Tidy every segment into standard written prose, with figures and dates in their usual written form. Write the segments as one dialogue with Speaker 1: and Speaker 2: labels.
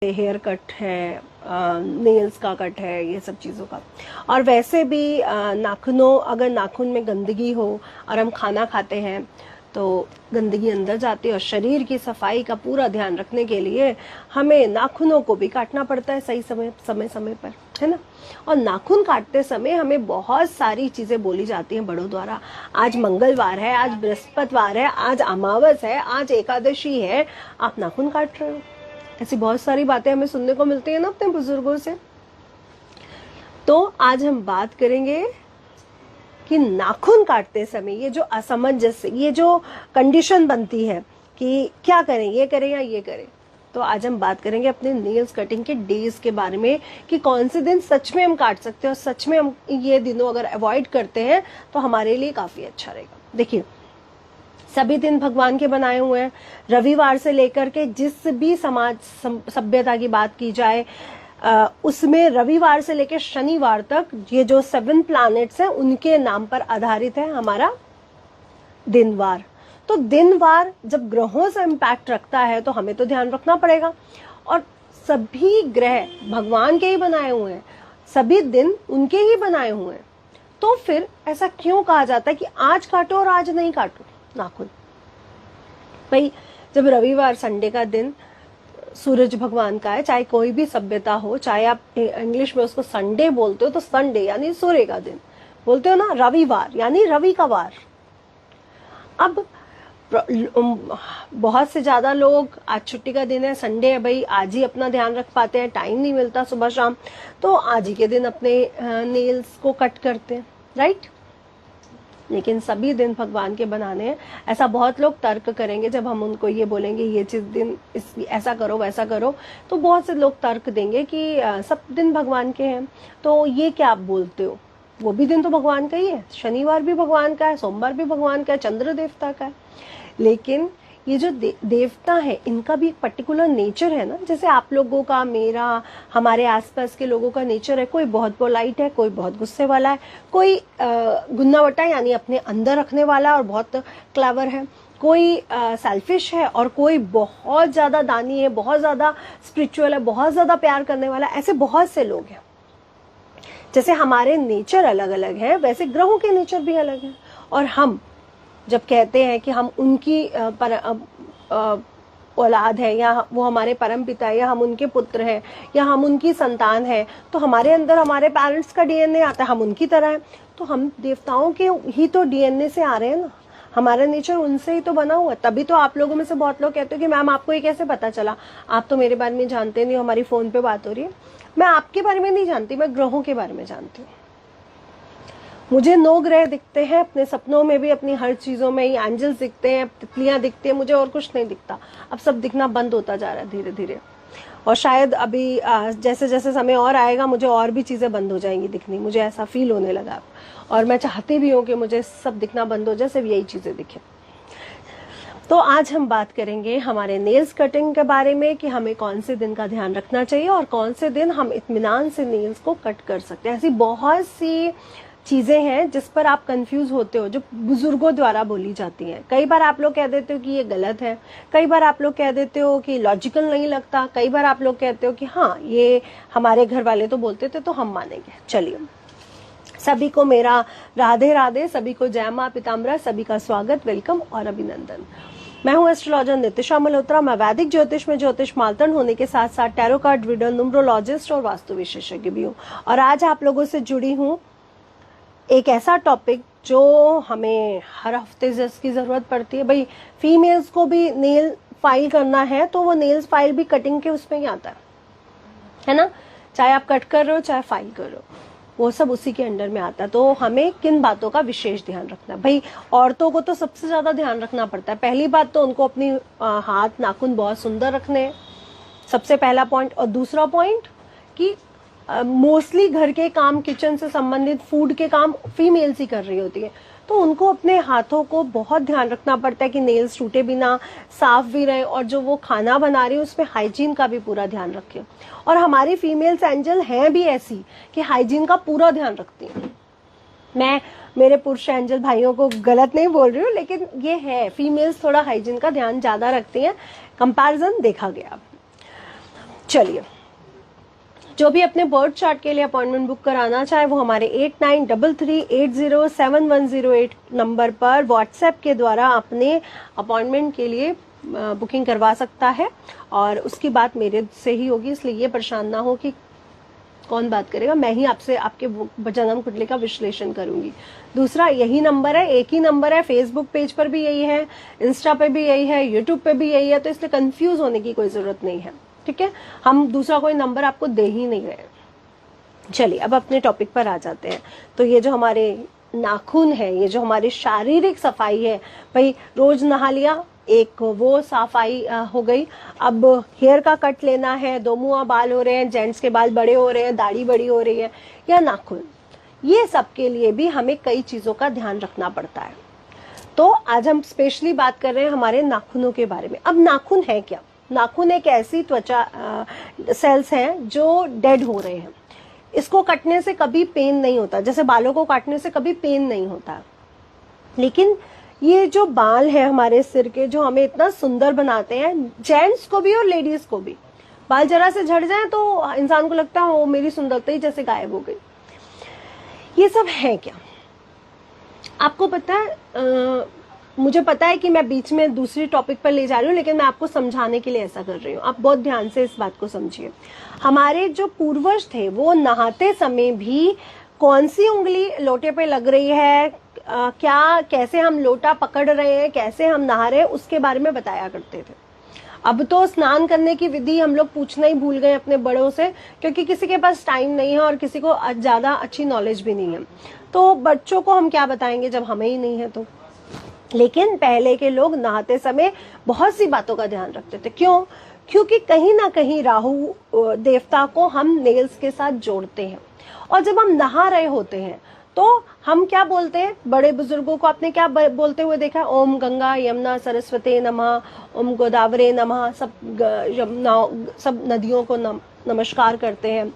Speaker 1: Hair cut है, nails का cut है, ये सब चीज़ों का। और वैसे भी नाखूनों, अगर नाखून में गंदगी हो और हम खाना खाते हैं तो गंदगी अंदर जाती है, और शरीर की सफाई का पूरा ध्यान रखने के लिए हमें नाखूनों को भी काटना पड़ता है सही समय पर, है ना। और नाखून काटते समय हमें बहुत सारी चीज़ें बोली जाती हैं बड़ों द्वारा। आज मंगलवार है, आज बृहस्पतिवार है, आज अमावस है, आज एकादशी है, आप नाखून काट रहे हो। ऐसी बहुत सारी बातें हमें सुनने को मिलती है ना अपने बुजुर्गों से। तो आज हम बात करेंगे कि नाखून काटते समय ये जो असमंजस, ये जो कंडीशन बनती है कि क्या करें, ये करें या ये करें। तो आज हम बात करेंगे अपने नेल्स कटिंग के डेज के बारे में कि कौन से दिन सच में हम काट सकते हैं, और सच में हम ये दिनों अगर अवॉइड करते हैं तो हमारे लिए काफी अच्छा रहेगा। देखिए, सभी दिन भगवान के बनाए हुए हैं। रविवार से लेकर के जिस भी समाज सभ्यता की बात की जाए, उसमें रविवार से लेकर शनिवार तक ये जो 7 प्लैनेट्स हैं उनके नाम पर आधारित है हमारा दिनवार। तो दिनवार जब ग्रहों से इम्पैक्ट रखता है तो हमें तो ध्यान रखना पड़ेगा। और सभी ग्रह भगवान के ही बनाए हुए हैं, सभी दिन उनके ही बनाए हुए हैं। तो फिर ऐसा क्यों कहा जाता है कि आज काटो और आज नहीं काटो नाखून? भाई, जब रविवार संडे का दिन सूरज भगवान का है, चाहे कोई भी सभ्यता हो, चाहे आप इंग्लिश में उसको संडे बोलते हो तो संडे यानी सूर्य का दिन बोलते हो ना, रविवार यानी रवि का वार। अब बहुत से ज्यादा लोग आज छुट्टी का दिन है, संडे है, भाई आज ही अपना ध्यान रख पाते हैं, टाइम नहीं मिलता सुबह शाम, तो आज ही के दिन अपने नेल्स को कट करते हैं, राइट। लेकिन सभी दिन भगवान के बनाने हैं। ऐसा बहुत लोग तर्क करेंगे जब हम उनको ये बोलेंगे ये चीज दिन ऐसा करो वैसा करो, तो बहुत से लोग तर्क देंगे कि सब दिन भगवान के हैं, तो ये क्या आप बोलते हो, वो भी दिन तो भगवान का ही है, शनिवार भी भगवान का है, सोमवार भी भगवान का है, चंद्र देवता का है। लेकिन ये जो देवता है इनका भी एक पर्टिकुलर नेचर है ना, जैसे आप लोगों का, मेरा, हमारे आसपास के लोगों का नेचर है। कोई बहुत पोलाइट है, कोई बहुत गुस्से वाला है, कोई गुन्नावटा यानी अपने अंदर रखने वाला और बहुत क्लेवर है, कोई सेल्फिश है, और कोई बहुत ज्यादा दानी है, बहुत ज्यादा स्पिरिचुअल है, बहुत ज्यादा प्यार करने वाला। ऐसे बहुत से लोग हैं। जैसे हमारे नेचर अलग अलग है, वैसे ग्रहों के नेचर भी अलग है। और हम जब कहते हैं कि हम उनकी औलाद है, या वो हमारे परम पिता है, या हम उनके पुत्र हैं, या हम उनकी संतान है, तो हमारे अंदर हमारे पेरेंट्स का डीएनए आता है, हम उनकी तरह हैं। तो हम देवताओं के ही तो डीएनए से आ रहे हैं ना, हमारा नेचर उनसे ही तो बना हुआ है। तभी तो आप लोगों में से बहुत लोग कहते हो कि मैम आपको ये कैसे पता चला, आप तो मेरे बारे में जानते नहीं हो, हमारी फोन पे बात हो रही है। मैं आपके बारे में नहीं जानती, मैं ग्रहों के बारे में जानती हूँ। मुझे 9 ग्रह दिखते हैं अपने सपनों में भी, अपनी हर चीजों में ही एंजल्स दिखते हैं, तितलियां दिखती हैं, मुझे और कुछ नहीं दिखता। अब सब दिखना बंद होता जा रहा है धीरे धीरे, और शायद अभी जैसे जैसे समय और आएगा मुझे और भी चीजें बंद हो जाएंगी दिखनी, मुझे ऐसा फील होने लगा। और मैं चाहती भी हूँ कि मुझे सब दिखना बंद हो जाए, सिर्फ यही चीजें दिखे। तो आज हम बात करेंगे हमारे नेल्स कटिंग के बारे में कि हमें कौन से दिन का ध्यान रखना चाहिए और कौन से दिन हम इत्मीनान से नेल्स को कट कर सकते हैं। ऐसी बहुत सी चीजें हैं जिस पर आप कंफ्यूज होते हो, जो बुजुर्गों द्वारा बोली जाती हैं। कई बार आप लोग कह देते हो कि ये गलत है, कई बार आप लोग कह देते हो कि लॉजिकल नहीं लगता, कई बार आप लोग कहते हो कि हाँ ये हमारे घर वाले तो बोलते थे तो हम मानेंगे। चलिए, सभी को मेरा राधे राधे, सभी को जय मां पीताम्बरा, सभी का स्वागत, वेलकम और अभिनंदन। मैं हूं एस्ट्रोलॉजर नितिशा मल्होत्रा। मैं वैदिक ज्योतिष में ज्योतिष मालतन होने के साथ साथ टैरो कार्ड रीडर, न्यूमरोलॉजिस्ट और वास्तु विशेषज्ञ भी हूँ। और आज आप लोगों से जुड़ी हूँ एक ऐसा टॉपिक जो हमें हर हफ्ते जिसकी जरूरत पड़ती है। भाई, फीमेल्स को भी नेल फाइल करना है तो वो नेल्स फाइल भी कटिंग के उसमें ही आता है ना। चाहे आप कट कर रहे हो चाहे फाइल कर रहे हो, वो सब उसी के अंडर में आता है। तो हमें किन बातों का विशेष ध्यान रखना है? भाई, औरतों को तो सबसे ज्यादा ध्यान रखना पड़ता है। पहली बात तो उनको अपनी हाथ नाखून बहुत सुंदर रखने हैं, सबसे पहला पॉइंट। और दूसरा पॉइंट कि मोस्टली घर के काम, किचन से संबंधित फूड के काम फीमेल्स ही कर रही होती है, तो उनको अपने हाथों को बहुत ध्यान रखना पड़ता है कि नेल्स टूटे बिना, साफ भी रहे, और जो वो खाना बना रही है उसमें हाइजीन का भी पूरा ध्यान रखें। और हमारी फीमेल्स एंजल हैं भी ऐसी कि हाइजीन का पूरा ध्यान रखती हैं। मैं मेरे पुरुष एंजल भाइयों को गलत नहीं बोल रही हूँ, लेकिन ये है, फीमेल्स थोड़ा हाइजीन का ध्यान ज्यादा रखती हैं, कंपैरिजन देखा गया। चलिए, जो भी अपने बर्थ चार्ट के लिए अपॉइंटमेंट बुक कराना चाहे वो हमारे 8933807108 नंबर पर व्हाट्सएप के द्वारा अपने अपॉइंटमेंट के लिए बुकिंग करवा सकता है, और उसकी बात मेरे से ही होगी, इसलिए ये परेशान ना हो कि कौन बात करेगा, मैं ही आपसे आपके जन्म कुंडली का विश्लेषण करूंगी। दूसरा यही नंबर है, एक ही नंबर है, फेसबुक पेज पर भी यही है, इंस्टा पे भी यही है, यूट्यूब पे भी यही है, तो इसलिए कंफ्यूज होने की कोई जरूरत नहीं है, ठीक है। हम दूसरा कोई नंबर आपको दे ही नहीं रहे। चलिए अब अपने टॉपिक पर आ जाते हैं। तो ये जो हमारे नाखून है, ये जो हमारी शारीरिक सफाई है, भाई रोज नहा लिया, एक वो सफाई हो गई। अब हेयर का कट लेना है, दो मुआ बाल हो रहे हैं, जेंट्स के बाल बड़े हो रहे हैं, दाढ़ी बड़ी हो रही है, या नाखून, ये सब के लिए भी हमें कई चीजों का ध्यान रखना पड़ता है। तो आज हम स्पेशली बात कर रहे हैं हमारे नाखूनों के बारे में। अब नाखून है क्या? नाखून एक ऐसी त्वचा सेल्स हैं जो डेड हो रहे हैं। इसको कटने से कभी पेन नहीं होता, जैसे बालों को काटने से कभी पेन नहीं होता, लेकिन ये जो बाल है हमारे सिर के, जो हमें इतना सुंदर बनाते हैं, जेंट्स को भी और लेडीज को भी, बाल जरा से झड़ जाए तो इंसान को लगता है वो मेरी सुंदरता ही जैसे गायब हो गई। ये सब है क्या? आपको पता है, मुझे पता है कि मैं बीच में दूसरी टॉपिक पर ले जा रही हूँ, लेकिन मैं आपको समझाने के लिए ऐसा कर रही हूँ। आप बहुत ध्यान से इस बात को समझिए। हमारे जो पूर्वज थे वो नहाते समय भी कौन सी उंगली लोटे पे लग रही है, क्या कैसे हम लोटा पकड़ रहे हैं, कैसे हम नहा रहे हैं, उसके बारे में बताया करते थे। अब तो स्नान करने की विधि हम लोग पूछना ही भूल गए अपने बड़ों से, क्योंकि किसी के पास टाइम नहीं है और किसी को ज्यादा अच्छी नॉलेज भी नहीं है। तो बच्चों को हम क्या बताएंगे जब हमें ही नहीं है तो। लेकिन पहले के लोग नहाते समय बहुत सी बातों का ध्यान रखते थे। क्यों? क्योंकि कहीं ना कहीं राहु देवता को हम नेल्स के साथ जोड़ते हैं, और जब हम नहा रहे होते हैं तो हम क्या बोलते हैं? बड़े बुजुर्गों को आपने क्या बोलते हुए देखा? ओम गंगा यमुना सरस्वती नमः, ओम गोदावरी नमः। सब नदियों को नमस्कार करते हैं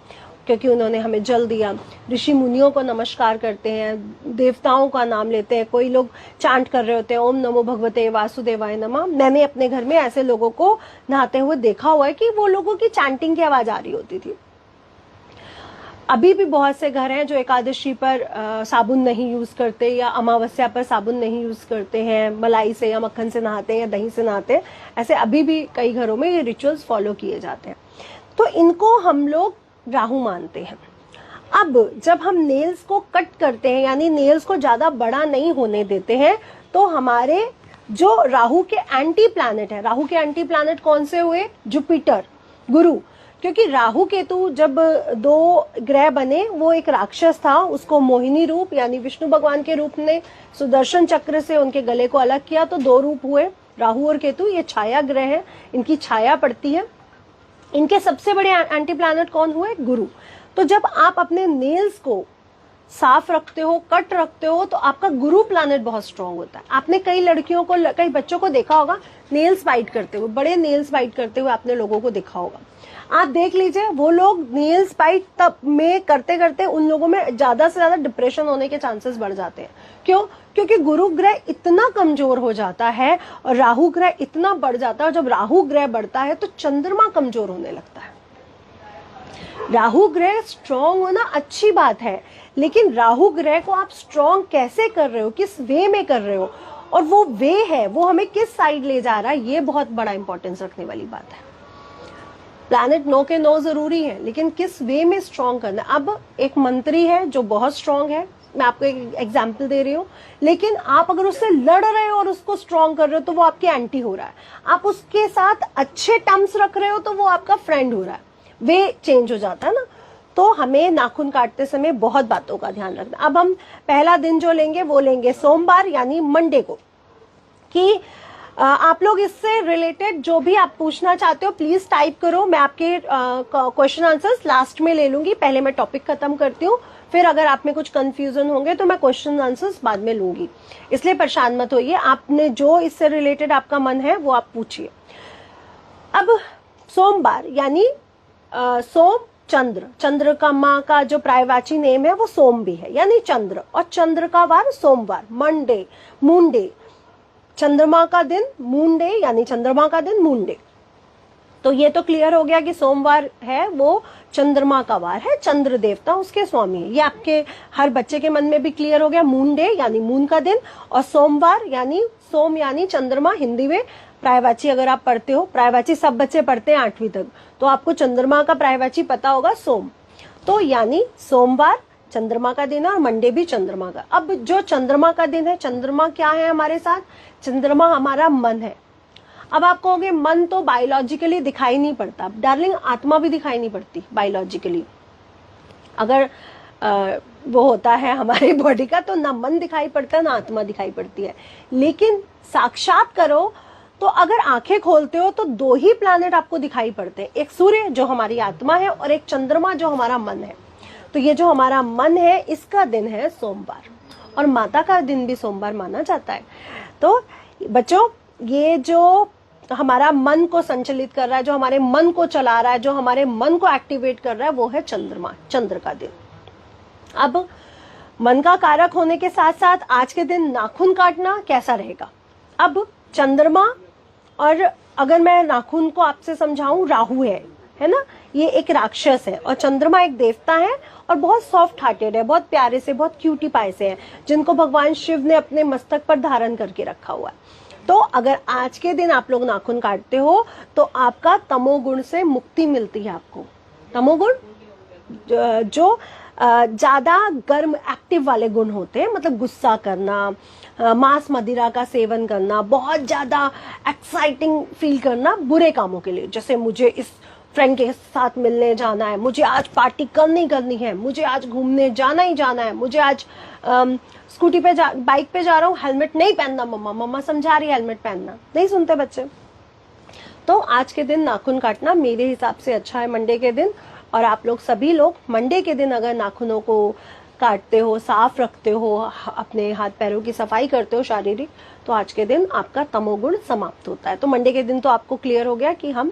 Speaker 1: क्योंकि उन्होंने हमें जल दिया। ऋषि मुनियों को नमस्कार करते हैं, देवताओं का नाम लेते हैं। कोई लोग चांट कर रहे होते हैं, ओम नमो भगवते वासुदेवाय नमः। मैंने अपने घर में ऐसे लोगों को नहाते हुए देखा हुआ है कि वो लोगों की चैंटिंग की आवाज आ रही होती थी। अभी भी बहुत से घर हैं जो एकादशी पर साबुन नहीं यूज करते, या अमावस्या पर साबुन नहीं यूज करते हैं, मलाई से या मक्खन से नहाते हैं या दही से नहाते हैं। ऐसे अभी भी कई घरों में ये रिचुअल्स फॉलो किए जाते हैं। तो इनको हम लोग राहु मानते हैं। अब जब हम नेल्स को कट करते हैं, यानी नेल्स को ज्यादा बड़ा नहीं होने देते हैं, तो हमारे जो राहु के एंटी प्लैनेट है, राहु के एंटी प्लैनेट कौन से हुए? जुपिटर, गुरु। क्योंकि राहु केतु जब दो ग्रह बने, वो एक राक्षस था, उसको मोहिनी रूप यानी विष्णु भगवान के रूप ने सुदर्शन चक्र से उनके गले को अलग किया, तो दो रूप हुए राहु और केतु। ये छाया ग्रह है, इनकी छाया पड़ती है। इनके सबसे बड़े एंटी प्लैनेट कौन हुए? गुरु। तो जब आप अपने नेल्स को साफ रखते हो, कट रखते हो, तो आपका गुरु प्लैनेट बहुत स्ट्रांग होता है। आपने कई लड़कियों को, कई बच्चों को देखा होगा नेल्स बाइट करते हुए, बड़े नेल्स बाइट करते हुए आपने लोगों को देखा होगा। आप देख लीजिए, वो लोग नेल्स बाइट तब में करते करते उन लोगों में ज्यादा से ज्यादा डिप्रेशन होने के चांसेस बढ़ जाते हैं। क्यों? क्योंकि गुरु ग्रह इतना कमजोर हो जाता है और राहु ग्रह इतना बढ़ जाता है, और जब राहु ग्रह बढ़ता है तो चंद्रमा कमजोर होने लगता है। राहु ग्रह स्ट्रांग होना अच्छी बात है, लेकिन राहु ग्रह को आप स्ट्रांग कैसे कर रहे हो, किस वे में कर रहे हो, और वो वे है वो हमें किस साइड ले जा रहा है, ये बहुत बड़ा इंपॉर्टेंस रखने वाली बात है। प्लैनेट नो के नो जरूरी है, लेकिन किस वे में स्ट्रांग करना। अब एक मंत्री है जो बहुत स्ट्रांग है, मैं आपको एक एग्जांपल दे रही हूँ, लेकिन आप अगर उससे लड़ रहे हो और उसको स्ट्रांग कर रहे हो तो वो आपके एंटी हो रहा है। आप उसके साथ अच्छे टर्म्स रख रहे हो तो वो आपका फ्रेंड हो रहा है, वे चेंज हो जाता है ना। तो हमें नाखून काटते समय बहुत बातों का ध्यान रखना। अब हम पहला दिन जो लेंगे वो लेंगे सोमवार यानी मंडे को, कि आप लोग इससे रिलेटेड जो भी आप पूछना चाहते हो प्लीज टाइप करो। मैं आपके क्वेश्चन आंसर्स लास्ट में ले लूंगी, पहले मैं टॉपिक खत्म करती हूँ, फिर अगर आप में कुछ कंफ्यूजन होंगे तो मैं क्वेश्चन आंसर्स बाद में लूंगी, इसलिए परेशान मत होइए। आपने जो इससे रिलेटेड आपका मन है वो आप पूछिए। अब सोमवार यानी सोम चंद्र, चंद्र का माँ का जो प्रायवाची नेम है वो सोम भी है, यानी चंद्र, और चंद्र का वार सोमवार, मंडे, मून डे, चंद्रमा का दिन मून डे यानी चंद्रमा का दिन मून डे। तो ये तो क्लियर हो गया कि सोमवार है वो चंद्रमा का वार है, चंद्र देवता उसके स्वामी है। ये आपके हर बच्चे के मन में भी क्लियर हो गया। मून डे यानी मून का दिन, और सोमवार यानी सोम यानी चंद्रमा, हिंदी में प्रायवाची अगर आप पढ़ते हो, प्रायवाची सब बच्चे पढ़ते हैं 8वीं तक, तो आपको चंद्रमा का प्रायवाची पता होगा सोम। तो यानी सोमवार चंद्रमा का दिन है और मंडे भी चंद्रमा का। अब जो चंद्रमा का दिन है, चंद्रमा क्या है हमारे साथ? चंद्रमा हमारा मन है। अब आप कहोगे मन तो बायोलॉजिकली दिखाई नहीं पड़ता। डार्लिंग, आत्मा भी दिखाई नहीं पड़ती बायोलॉजिकली। अगर वो होता है हमारे बॉडी का, तो ना मन दिखाई पड़ता ना आत्मा दिखाई पड़ती है। लेकिन साक्षात करो तो अगर आंखें खोलते हो तो 2 ही प्लैनेट आपको दिखाई पड़ते हैं, एक सूर्य जो हमारी आत्मा है और एक चंद्रमा जो हमारा मन है। तो ये जो हमारा मन है इसका दिन है सोमवार, और माता का दिन भी सोमवार माना जाता है। तो बच्चों, ये जो हमारा मन को संचालित कर रहा है, जो हमारे मन को चला रहा है, जो हमारे मन को एक्टिवेट कर रहा है, वो है चंद्रमा, चंद्र का दिन। अब मन का कारक होने के साथ साथ आज के दिन नाखून काटना कैसा रहेगा? अब चंद्रमा, और अगर मैं नाखून को आपसे समझाऊं, राहु है ना, ये एक राक्षस है, और चंद्रमा एक देवता है और बहुत सॉफ्ट हार्टेड है, बहुत प्यारे से, बहुत क्यूटी पाए से है, जिनको भगवान शिव ने अपने मस्तक पर धारण करके रखा हुआ है। तो अगर आज के दिन आप लोग नाखून काटते हो तो आपका तमोगुण से मुक्ति मिलती है। आपको तमोगुण जो ज्यादा गर्म एक्टिव वाले गुण होते हैं, मतलब गुस्सा करना, मांस मदिरा का सेवन करना, बहुत ज्यादा एक्साइटिंग फील करना बुरे कामों के लिए, जैसे मुझे इस फ्रेंड के साथ मिलने जाना है, मुझे आज पार्टी करनी है, मुझे आज घूमने जाना ही जाना है, मुझे आज स्कूटी पे बाइक पे जा रहा हूँ, हेलमेट नहीं पहनना, मम्मा समझा रही है हेलमेट पहनना, नहीं सुनते बच्चे। तो आज के दिन नाखून काटना मेरे हिसाब से अच्छा है, मंडे के दिन। और आप लोग सभी लोग मंडे के दिन अगर नाखूनों को काटते हो, साफ रखते हो, अपने हाथ पैरों की सफाई करते हो शारीरिक, तो आज के दिन आपका तमोगुण समाप्त होता है। तो मंडे के दिन तो आपको क्लियर हो गया कि हम